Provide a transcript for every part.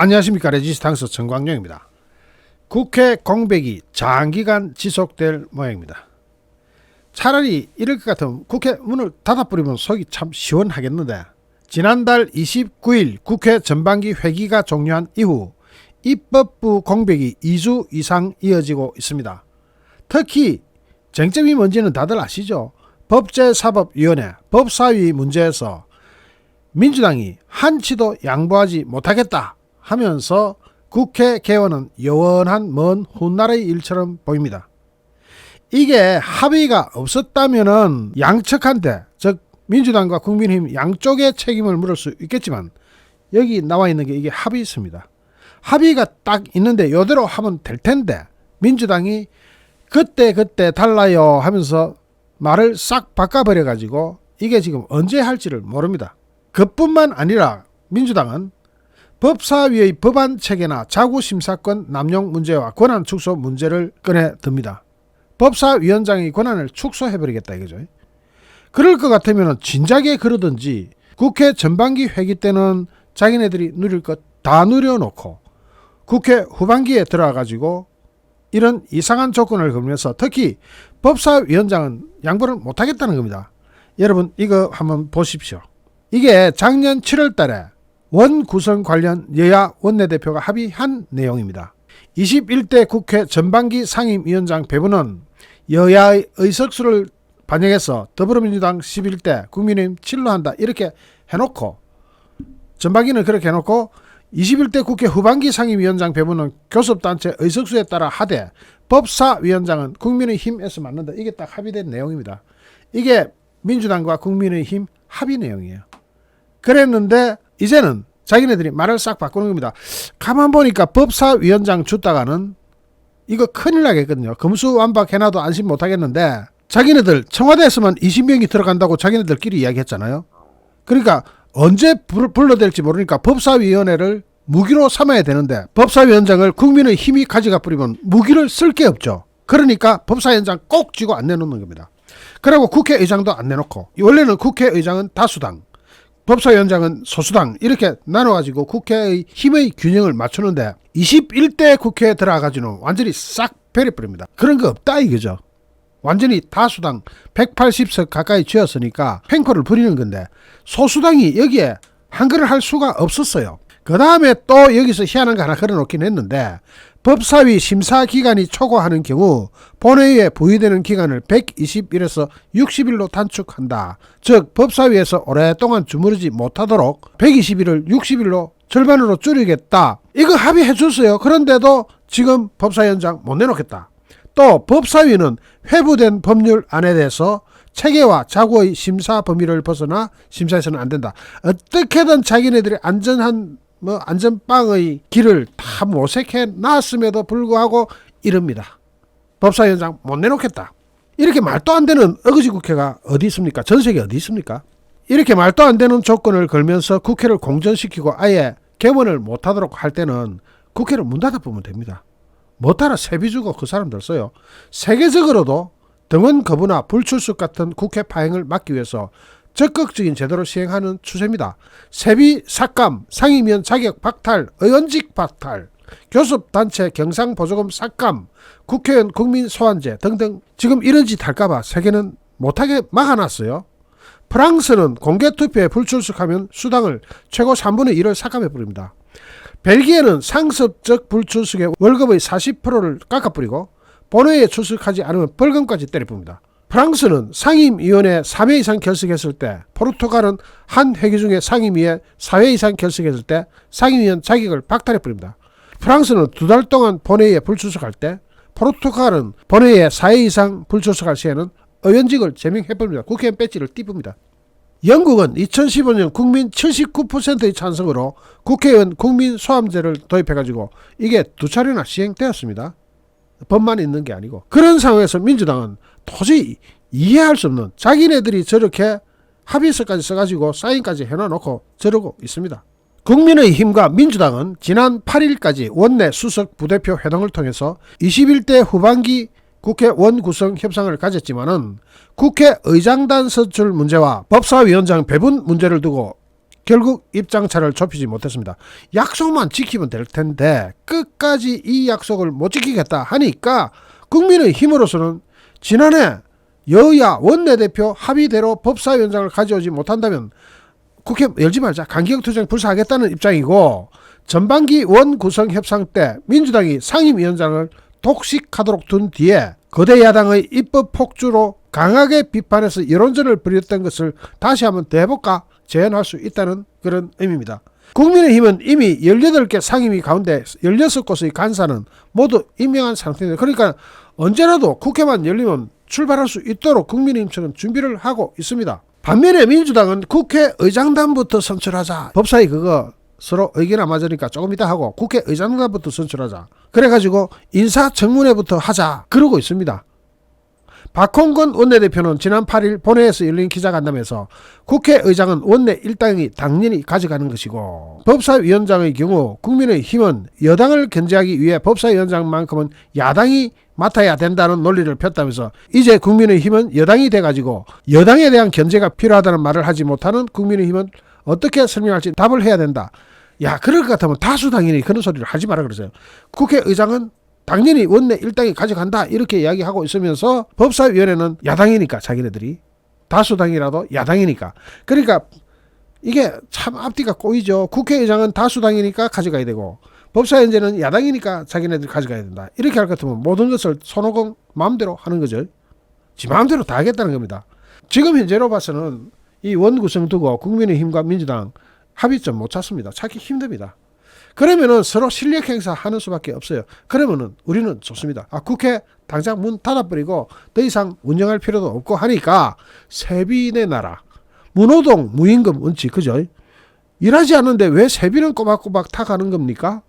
안녕하십니까. 레지스탕스 정광용입니다. 국회 공백이 장기간 지속될 모양입니다. 차라리 이럴 것 같으면 국회 문을 닫아버리면 속이 참 시원하겠는데, 지난달 29일 국회 전반기 회기가 종료한 이후 입법부 공백이 2주 이상 이어지고 있습니다. 특히 쟁점이 뭔지는 다들 아시죠? 법제사법위원회 법사위 문제에서 민주당이 한치도 양보하지 못하겠다 하면서 국회 개원은 영원한 먼 훗날의 일처럼 보입니다. 이게 합의가 없었다면은 양측한테, 즉 민주당과 국민의힘 양쪽에 책임을 물을 수 있겠지만, 여기 나와 있는 게 이게 합의입니다. 합의가 딱 있는데 이대로 하면 될 텐데, 민주당이 그때 달라요 하면서 말을 싹 바꿔버려 가지고 이게 지금 언제 할지를 모릅니다. 그뿐만 아니라 민주당은 법사위의 법안 체계나 자구심사권 남용 문제와 권한 축소 문제를 꺼내 듭니다. 법사위원장의 권한을 축소해버리겠다 이거죠. 그럴 것 같으면 진작에 그러든지 국회 전반기 회기 때는 자기네들이 누릴 것 다 누려놓고 국회 후반기에 들어가가지고 이런 이상한 조건을 걸면서, 특히 법사위원장은 양보를 못하겠다는 겁니다. 여러분 이거 한번 보십시오. 이게 작년 7월 달에 원 구성 관련 여야 원내대표가 합의한 내용입니다. 21대 국회 전반기 상임위원장 배분은 여야의 의석수를 반영해서 더불어민주당 11대 국민의힘 7로 한다 이렇게 해놓고, 전반기는 그렇게 해놓고 21대 국회 후반기 상임위원장 배분은 교섭단체 의석수에 따라 하되 법사위원장은 국민의힘에서 맡는다. 이게 딱 합의된 내용입니다. 이게 민주당과 국민의힘 합의 내용이에요. 그랬는데 이제는 자기네들이 말을 싹 바꾸는 겁니다. 가만 보니까 법사위원장 줬다가는 이거 큰일 나겠거든요. 금수완박 해놔도 안심 못하겠는데, 자기네들 청와대에서만 20명이 들어간다고 자기네들끼리 이야기했잖아요. 그러니까 언제 불러댈지 모르니까 법사위원회를 무기로 삼아야 되는데, 법사위원장을 국민의 힘이 가져가 버리면 무기를 쓸 게 없죠. 그러니까 법사위원장 꼭 쥐고 안 내놓는 겁니다. 그리고 국회의장도 안 내놓고, 원래는 국회의장은 다수당, 법사위원장은 소수당 이렇게 나눠가지고 국회의 힘의 균형을 맞추는데, 21대 국회에 들어가가지고는 완전히 싹 베려버립니다. 그런 거 없다 이거죠. 완전히 다수당 180석 가까이 쥐었으니까 횡포를 부리는 건데, 소수당이 여기에 한글을 할 수가 없었어요. 그 다음에 또 여기서 희한한 거 하나 걸어놓긴 했는데, 법사위 심사 기간이 초과하는 경우 본회의에 부의되는 기간을 120일에서 60일로 단축한다. 즉 법사위에서 오랫동안 주무르지 못하도록 120일을 60일로 절반으로 줄이겠다. 이거 합의해 줬어요. 그런데도 지금 법사위원장 못 내놓겠다. 또 법사위는 회부된 법률안에 대해서 체계와 자구의 심사 범위를 벗어나 심사해서는 안 된다. 어떻게든 자기네들이 안전빵의 길을 다 모색해 놨음에도 불구하고 이럽니다. 법사위원장 못 내놓겠다. 이렇게 말도 안 되는 어거지 국회가 어디 있습니까? 전 세계 어디 있습니까? 이렇게 말도 안 되는 조건을 걸면서 국회를 공전시키고 아예 개원을 못하도록 할 때는 국회를 문 닫아보면 됩니다. 못하나 세비 주고 그 사람들 써요. 세계적으로도 등원 거부나 불출석 같은 국회 파행을 막기 위해서 적극적인 제도를 시행하는 추세입니다. 세비 삭감, 상임위원 자격 박탈, 의원직 박탈, 교섭단체 경상보조금 삭감, 국회의원 국민 소환제 등등. 지금 이런 짓 할까봐 세계는 못하게 막아놨어요. 프랑스는 공개투표에 불출석하면 수당을 최고 3분의 1을 삭감해버립니다. 벨기에는 상습적 불출석에 월급의 40%를 깎아버리고 본회의에 출석하지 않으면 벌금까지 때려봅니다. 프랑스는 상임위원회 3회 이상 결석했을 때, 포르투갈은 한 회기 중에 상임위에 4회 이상 결석했을 때 상임위원 자격을 박탈해버립니다. 프랑스는 2달 동안 본회의에 불출석할 때, 포르투갈은 본회의에 4회 이상 불출석할 시에는 의원직을 제명해버립니다. 국회의원 배지를 띄웁니다. 영국은 2015년 국민 79%의 찬성으로 국회의원 국민 소함제를 도입해가지고 이게 2차례나 시행되었습니다. 법만 있는 게 아니고. 그런 상황에서 민주당은 도저히 이해할 수 없는, 자기네들이 저렇게 합의서까지 써가지고 사인까지 해놔놓고 저러고 있습니다. 국민의힘과 민주당은 지난 8일까지 원내 수석 부대표 회동을 통해서 21대 후반기 국회 원구성 협상을 가졌지만은 국회의장단 선출 문제와 법사위원장 배분 문제를 두고 결국 입장차를 좁히지 못했습니다. 약속만 지키면 될 텐데 끝까지 이 약속을 못 지키겠다 하니까 국민의힘으로서는 지난해 여야 원내대표 합의대로 법사위원장을 가져오지 못한다면 국회 열지 말자, 강기정투쟁 불사하겠다는 입장이고, 전반기 원구성 협상 때 민주당이 상임위원장을 독식하도록 둔 뒤에 거대 야당의 입법 폭주로 강하게 비판해서 여론전을 벌였던 것을 다시 한번 대해볼까 제안할 수 있다는 그런 의미입니다. 국민의힘은 이미 18개 상임위 가운데 16곳의 간사는 모두 임명한 상태입니다. 그러니까 언제라도 국회만 열리면 출발할 수 있도록 국민의힘처럼 준비를 하고 있습니다. 반면에 민주당은 국회의장단부터 선출하자. 법사위 그거 서로 의견 안 맞으니까 조금 이따 하고 국회의장단부터 선출하자. 그래가지고 인사청문회부터 하자. 그러고 있습니다. 박홍근 원내대표는 지난 8일 본회에서 열린 기자간담회에서 국회의장은 원내 일당이 당연히 가져가는 것이고, 법사위원장의 경우 국민의힘은 여당을 견제하기 위해 법사위원장만큼은 야당이 맡아야 된다는 논리를 폈다면서 이제 국민의힘은 여당이 돼가지고 여당에 대한 견제가 필요하다는 말을 하지 못하는 국민의힘은 어떻게 설명할지 답을 해야 된다. 야, 그럴 것 같으면 다수당연히 그런 소리를 하지 마라 그러세요. 국회의장은 당연히 원내 일당이 가져간다 이렇게 이야기하고 있으면서 법사위원회는 야당이니까, 자기네들이 다수당이라도 야당이니까, 그러니까 이게 참 앞뒤가 꼬이죠. 국회의장은 다수당이니까 가져가야 되고 법사위원회는 야당이니까 자기네들이 가져가야 된다. 이렇게 할 것 같으면 모든 것을 손오공 마음대로 하는 거죠. 지 마음대로 다 하겠다는 겁니다. 지금 현재로 봐서는 이 원구성 두고 국민의힘과 민주당 합의점 못 찾습니다. 찾기 힘듭니다. 그러면은 서로 실력 행사하는 수밖에 없어요. 그러면은 우리는 좋습니다. 국회 당장 문 닫아버리고 더 이상 운영할 필요도 없고 하니까 세비 내놔라. 문호동 무임금 원칙, 그죠? 일하지 않는데 왜 세비는 꼬박꼬박 타가는 겁니까?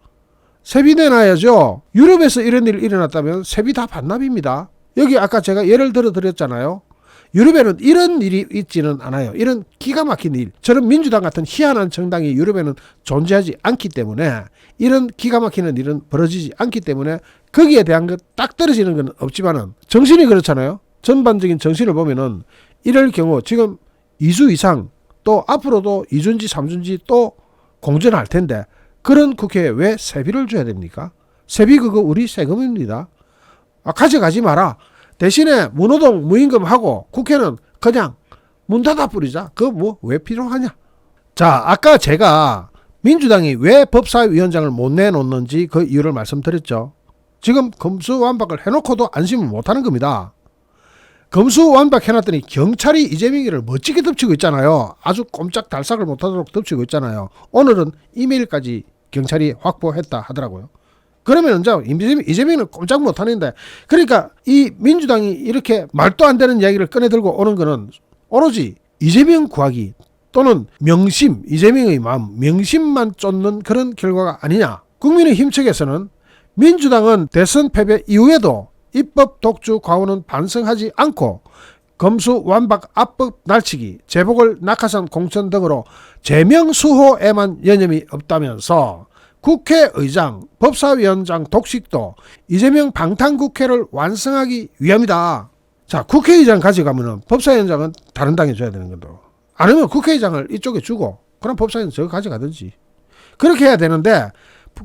세비 내놔야죠. 유럽에서 이런 일이 일어났다면 세비 다 반납입니다. 여기 아까 제가 예를 들어 드렸잖아요. 유럽에는 이런 일이 있지는 않아요. 이런 기가 막힌 일, 저런 민주당 같은 희한한 정당이 유럽에는 존재하지 않기 때문에, 이런 기가 막히는 일은 벌어지지 않기 때문에 거기에 대한 것 딱 떨어지는 건 없지만은 정신이 그렇잖아요. 전반적인 정신을 보면은 이럴 경우 지금 2주 이상 또 앞으로도 2주인지 3주인지 또 공전할 텐데 그런 국회에 왜 세비를 줘야 됩니까? 세비 그거 우리 세금입니다. 가져가지 마라. 대신에 문호동 무임금하고 국회는 그냥 문 닫아 버리자. 그거 뭐 왜 필요하냐. 자, 아까 제가 민주당이 왜 법사위원장을 못 내놓는지 그 이유를 말씀드렸죠. 지금 검수완박을 해놓고도 안심을 못하는 겁니다. 검수완박 해놨더니 경찰이 이재명이를 멋지게 덮치고 있잖아요. 아주 꼼짝달싹을 못하도록 덮치고 있잖아요. 오늘은 이메일까지 경찰이 확보했다 하더라고요. 그러면 이제 이재명은 꼼짝 못하는데, 그러니까 이 민주당이 이렇게 말도 안 되는 이야기를 꺼내들고 오는 거는 오로지 이재명 구하기 또는 명심, 이재명의 마음, 명심만 쫓는 그런 결과가 아니냐. 국민의힘 측에서는 민주당은 대선 패배 이후에도 입법 독주 과오는 반성하지 않고 검수완박 압박 날치기, 재보궐 낙하산 공천 등으로 제명수호에만 여념이 없다면서 국회의장, 법사위원장 독식도 이재명 방탄국회를 완성하기 위함이다. 자, 국회의장 가져가면은 법사위원장은 다른 당에 줘야 되는 건데, 아니면 국회의장을 이쪽에 주고 그럼 법사위원장 저거 가져가든지 그렇게 해야 되는데,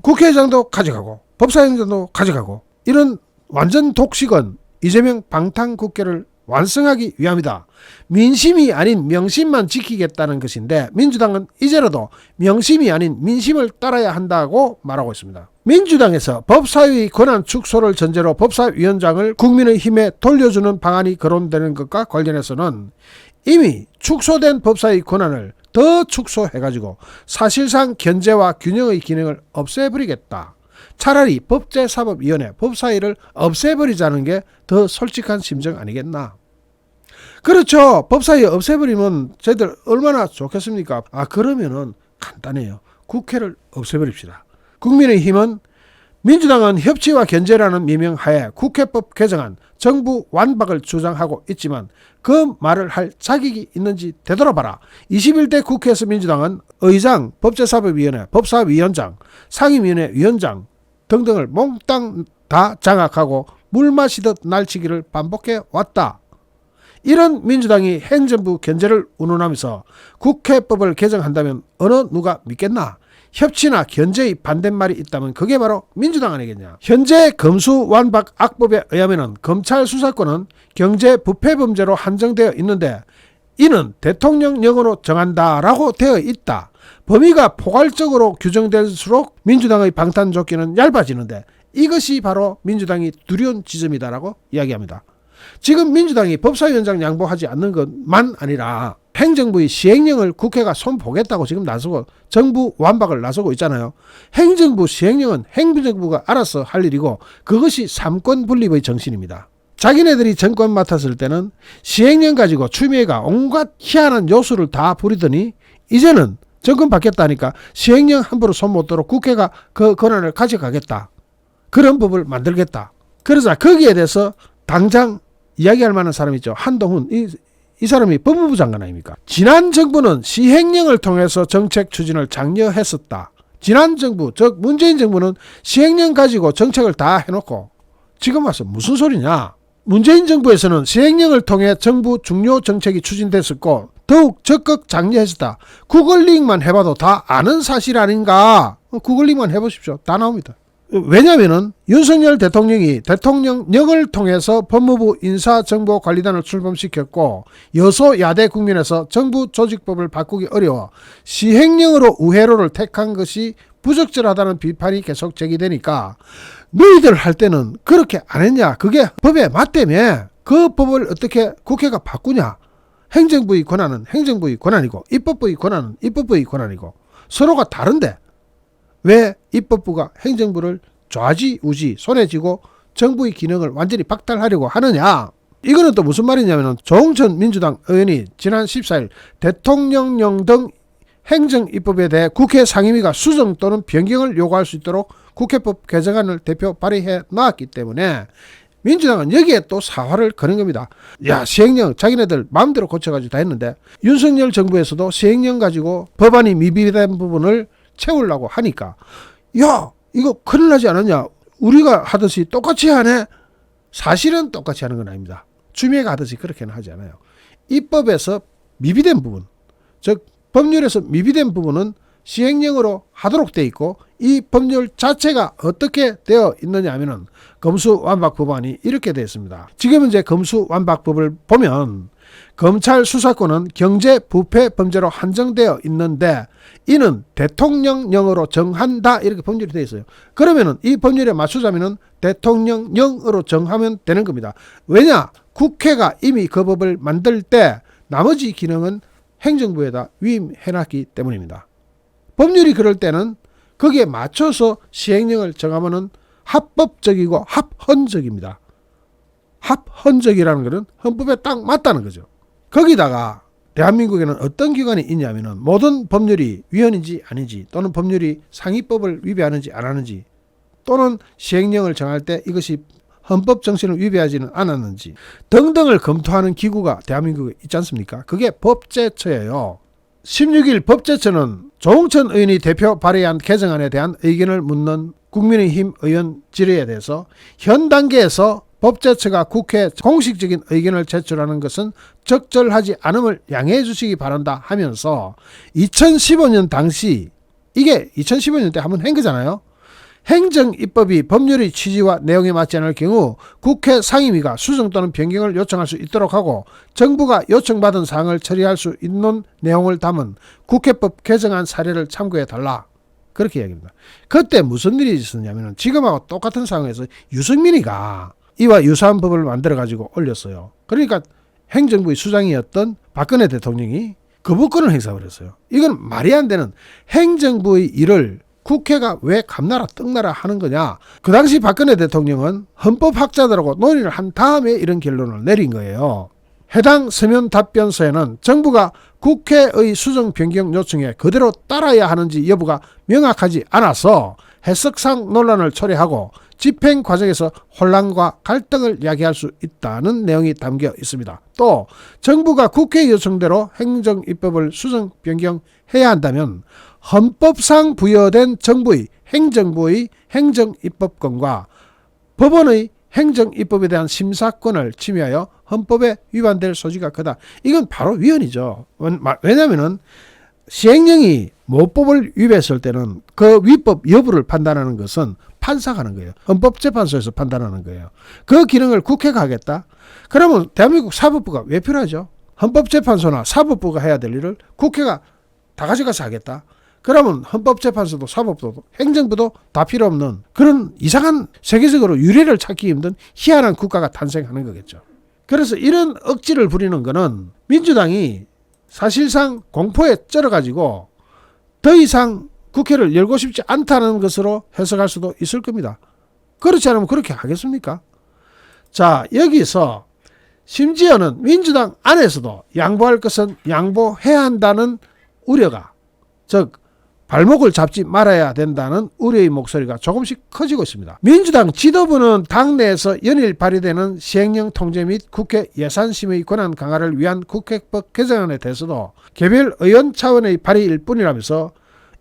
국회의장도 가져가고 법사위원장도 가져가고, 이런 완전 독식은 이재명 방탄국회를 완성하기 위함이다. 민심이 아닌 명심만 지키겠다는 것인데 민주당은 이제라도 명심이 아닌 민심을 따라야 한다고 말하고 있습니다. 민주당에서 법사위 권한 축소를 전제로 법사위원장을 국민의힘에 돌려주는 방안이 거론되는 것과 관련해서는 이미 축소된 법사위 권한을 더 축소해가지고 사실상 견제와 균형의 기능을 없애버리겠다. 차라리 법제사법위원회, 법사위를 없애버리자는 게 더 솔직한 심정 아니겠나. 그렇죠. 법사위 없애버리면 저희들 얼마나 좋겠습니까? 그러면은 간단해요. 국회를 없애버립시다. 국민의힘은 민주당은 협치와 견제라는 미명하에 국회법 개정안, 정부 완박을 주장하고 있지만 그 말을 할 자격이 있는지 되돌아봐라. 21대 국회에서 민주당은 의장, 법제사법위원회, 법사위원장, 상임위원회 위원장 등등을 몽땅 다 장악하고 물 마시듯 날치기를 반복해 왔다. 이런 민주당이 행정부 견제를 운운하면서 국회법을 개정한다면 어느 누가 믿겠나? 협치나 견제의 반대말이 있다면 그게 바로 민주당 아니겠냐. 현재 검수완박 악법에 의하면 검찰 수사권은 경제부패범죄로 한정되어 있는데 이는 대통령령으로 정한다라고 되어 있다. 범위가 포괄적으로 규정될수록 민주당의 방탄조끼는 얇아지는데 이것이 바로 민주당이 두려운 지점이다라고 이야기합니다. 지금 민주당이 법사위원장 양보하지 않는 것만 아니라 행정부의 시행령을 국회가 손보겠다고 지금 나서고 정부 완박을 나서고 있잖아요. 행정부 시행령은 행정부가 알아서 할 일이고 그것이 삼권 분립의 정신입니다. 자기네들이 정권 맡았을 때는 시행령 가지고 추미애가 온갖 희한한 요소를 다 부리더니 이제는 정권 받겠다니까 시행령 함부로 손 못 대도록 국회가 그 권한을 가져가겠다. 그런 법을 만들겠다. 그러자 거기에 대해서 당장 이야기할 만한 사람이 있죠. 한동훈. 이 사람이 법무부 장관 아닙니까? 지난 정부는 시행령을 통해서 정책 추진을 장려했었다. 지난 정부, 즉 문재인 정부는 시행령 가지고 정책을 다 해놓고 지금 와서 무슨 소리냐. 문재인 정부에서는 시행령을 통해 정부 중요 정책이 추진됐었고 더욱 적극 장려했었다. 구글링만 해봐도 다 아는 사실 아닌가. 구글링만 해보십시오. 다 나옵니다. 왜냐하면 윤석열 대통령이 대통령령을 통해서 법무부 인사정보관리단을 출범시켰고 여소야대 국민에서 정부 조직법을 바꾸기 어려워 시행령으로 우회로를 택한 것이 부적절하다는 비판이 계속 제기되니까 너희들 할 때는 그렇게 안 했냐. 그게 법에 맞다며. 그 법을 어떻게 국회가 바꾸냐. 행정부의 권한은 행정부의 권한이고 입법부의 권한은 입법부의 권한이고 서로가 다른데 왜 입법부가 행정부를 좌지우지 손에 쥐고 정부의 기능을 완전히 박탈하려고 하느냐. 이거는 또 무슨 말이냐면 조홍천 민주당 의원이 지난 14일 대통령령 등 행정입법에 대해 국회 상임위가 수정 또는 변경을 요구할 수 있도록 국회법 개정안을 대표 발의해 놨기 때문에 민주당은 여기에 또 사활을 거는 겁니다. 야, 시행령 자기네들 마음대로 고쳐가지고 다 했는데 윤석열 정부에서도 시행령 가지고 법안이 미비된 부분을 채우려고 하니까 야 이거 큰일 나지 않았냐. 우리가 하듯이 똑같이 하네. 사실은 똑같이 하는 건 아닙니다. 추미애가 하듯이 그렇게는 하지 않아요. 입법에서 미비된 부분, 즉 법률에서 미비된 부분은 시행령으로 하도록 돼 있고 이 법률 자체가 어떻게 되어 있느냐 하면은 검수완박법안이 이렇게 되어 있습니다. 지금 이제 검수완박법을 보면 검찰 수사권은 경제부패 범죄로 한정되어 있는데 이는 대통령령으로 정한다 이렇게 법률이 되어 있어요. 그러면은 이 법률에 맞추자면은 대통령령으로 정하면 되는 겁니다. 왜냐? 국회가 이미 그 법을 만들 때 나머지 기능은 행정부에다 위임해놨기 때문입니다. 법률이 그럴 때는 거기에 맞춰서 시행령을 정하면은 합법적이고 합헌적입니다. 합헌적이라는 것은 헌법에 딱 맞다는 거죠. 거기다가 대한민국에는 어떤 기관이 있냐면은 모든 법률이 위헌인지 아닌지 또는 법률이 상위법을 위배하는지 안 하는지 또는 시행령을 정할 때 이것이 헌법 정신을 위배하지는 않았는지 등등을 검토하는 기구가 대한민국에 있지 않습니까? 그게 법제처예요. 16일 법제처는 조홍천 의원이 대표 발의한 개정안에 대한 의견을 묻는 국민의힘 의원 질의에 대해서 현 단계에서 법제처가 국회에 공식적인 의견을 제출하는 것은 적절하지 않음을 양해해 주시기 바란다 하면서 2015년 당시 이게 2015년 때 한번 한 거잖아요. 행정입법이 법률의 취지와 내용에 맞지 않을 경우 국회 상임위가 수정 또는 변경을 요청할 수 있도록 하고 정부가 요청받은 사항을 처리할 수 있는 내용을 담은 국회법 개정안 사례를 참고해달라. 그렇게 이야기합니다. 그때 무슨 일이 있었냐면 지금하고 똑같은 상황에서 유승민이가 이와 유사한 법을 만들어가지고 올렸어요. 그러니까 행정부의 수장이었던 박근혜 대통령이 거부권을 행사해버렸어요. 이건 말이 안 되는 행정부의 일을 국회가 왜 감나라 떡나라 하는 거냐. 그 당시 박근혜 대통령은 헌법학자들하고 논의를 한 다음에 이런 결론을 내린 거예요. 해당 서면 답변서에는 정부가 국회의 수정 변경 요청에 그대로 따라야 하는지 여부가 명확하지 않아서 해석상 논란을 초래하고 집행 과정에서 혼란과 갈등을 야기할 수 있다는 내용이 담겨 있습니다. 또 정부가 국회 요청대로 행정입법을 수정 변경해야 한다면 헌법상 부여된 정부의 행정부의 행정입법권과 법원의 행정입법에 대한 심사권을 침해하여 헌법에 위반될 소지가 크다. 이건 바로 위헌이죠. 왜냐하면 시행령이 모법을 위배했을 때는 그 위법 여부를 판단하는 것은 판사가 하는 거예요. 헌법재판소에서 판단하는 거예요. 그 기능을 국회가 하겠다? 그러면 대한민국 사법부가 왜 필요하죠? 헌법재판소나 사법부가 해야 될 일을 국회가 다 가져가서 하겠다? 그러면 헌법재판소도 사법부도 행정부도 다 필요 없는 그런 이상한 세계적으로 유례를 찾기 힘든 희한한 국가가 탄생하는 거겠죠. 그래서 이런 억지를 부리는 거는 민주당이 사실상 공포에 쩔어가지고 더 이상 국회를 열고 싶지 않다는 것으로 해석할 수도 있을 겁니다. 그렇지 않으면 그렇게 하겠습니까? 자, 여기서 심지어는 민주당 안에서도 양보할 것은 양보해야 한다는 우려가, 즉 발목을 잡지 말아야 된다는 우려의 목소리가 조금씩 커지고 있습니다. 민주당 지도부는 당내에서 연일 발의되는 시행령 통제 및 국회 예산심의 권한 강화를 위한 국회법 개정안에 대해서도 개별 의원 차원의 발의일 뿐이라면서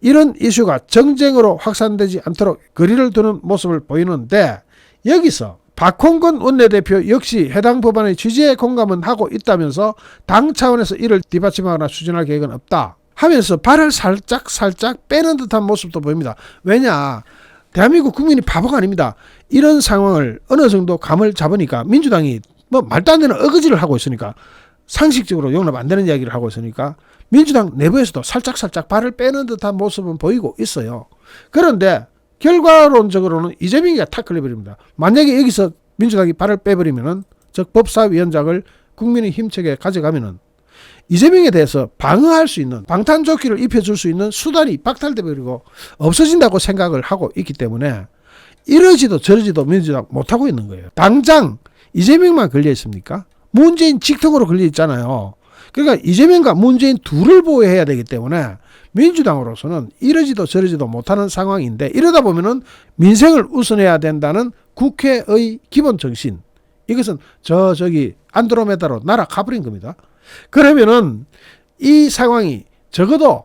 이런 이슈가 정쟁으로 확산되지 않도록 거리를 두는 모습을 보이는데, 여기서 박홍근 원내대표 역시 해당 법안의 취지에 공감은 하고 있다면서 당 차원에서 이를 뒷받침하거나 추진할 계획은 없다 하면서 발을 살짝 빼는 듯한 모습도 보입니다. 왜냐, 대한민국 국민이 바보가 아닙니다. 이런 상황을 어느 정도 감을 잡으니까 민주당이 뭐 말도 안 되는 어거지를 하고 있으니까, 상식적으로 용납 안 되는 이야기를 하고 있으니까 민주당 내부에서도 살짝 발을 빼는 듯한 모습은 보이고 있어요. 그런데 결과론적으로는 이재명이가 탁 걸려버립니다. 만약에 여기서 민주당이 발을 빼버리면은, 즉 법사위원장을 국민의힘 측에 가져가면은 이재명에 대해서 방어할 수 있는, 방탄조끼를 입혀줄 수 있는 수단이 박탈되버리고 없어진다고 생각을 하고 있기 때문에 이러지도 저러지도 민주당 못하고 있는 거예요. 당장 이재명만 걸려 있습니까? 문재인 직통으로 걸려 있잖아요. 그러니까 이재명과 문재인 둘을 보호해야 되기 때문에 민주당으로서는 이러지도 저러지도 못하는 상황인데, 이러다 보면은 민생을 우선해야 된다는 국회의 기본 정신, 이것은 저기 안드로메다로 날아가버린 겁니다. 그러면은 이 상황이 적어도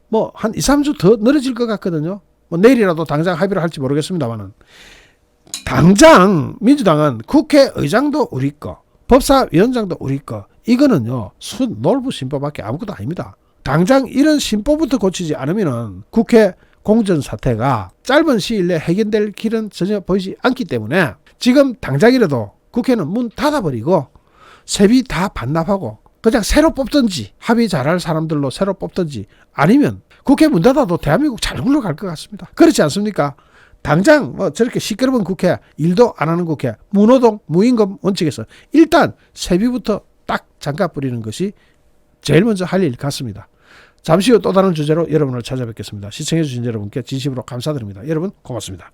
뭐 한 2, 3주 더 늘어질 것 같거든요. 뭐 내일이라도 당장 합의를 할지 모르겠습니다만은, 당장 민주당은 국회의장도 우리 거, 법사위원장도 우리 거, 이거는요 놀부 심보밖에 아무것도 아닙니다. 당장 이런 심보부터 고치지 않으면은 국회 공전 사태가 짧은 시일 내에 해결될 길은 전혀 보이지 않기 때문에 지금 당장이라도 국회는 문 닫아버리고 세비 다 반납하고 그냥 새로 뽑든지, 합의 잘할 사람들로 새로 뽑든지, 아니면 국회 문 닫아도 대한민국 잘 굴러갈 것 같습니다. 그렇지 않습니까? 당장 뭐 저렇게 시끄러운 국회, 일도 안 하는 국회, 무노동 무임금 원칙에서 일단 세비부터 딱 잠가 뿌리는 것이 제일 먼저 할 일 같습니다. 잠시 후 또 다른 주제로 여러분을 찾아뵙겠습니다. 시청해 주신 여러분께 진심으로 감사드립니다. 여러분 고맙습니다.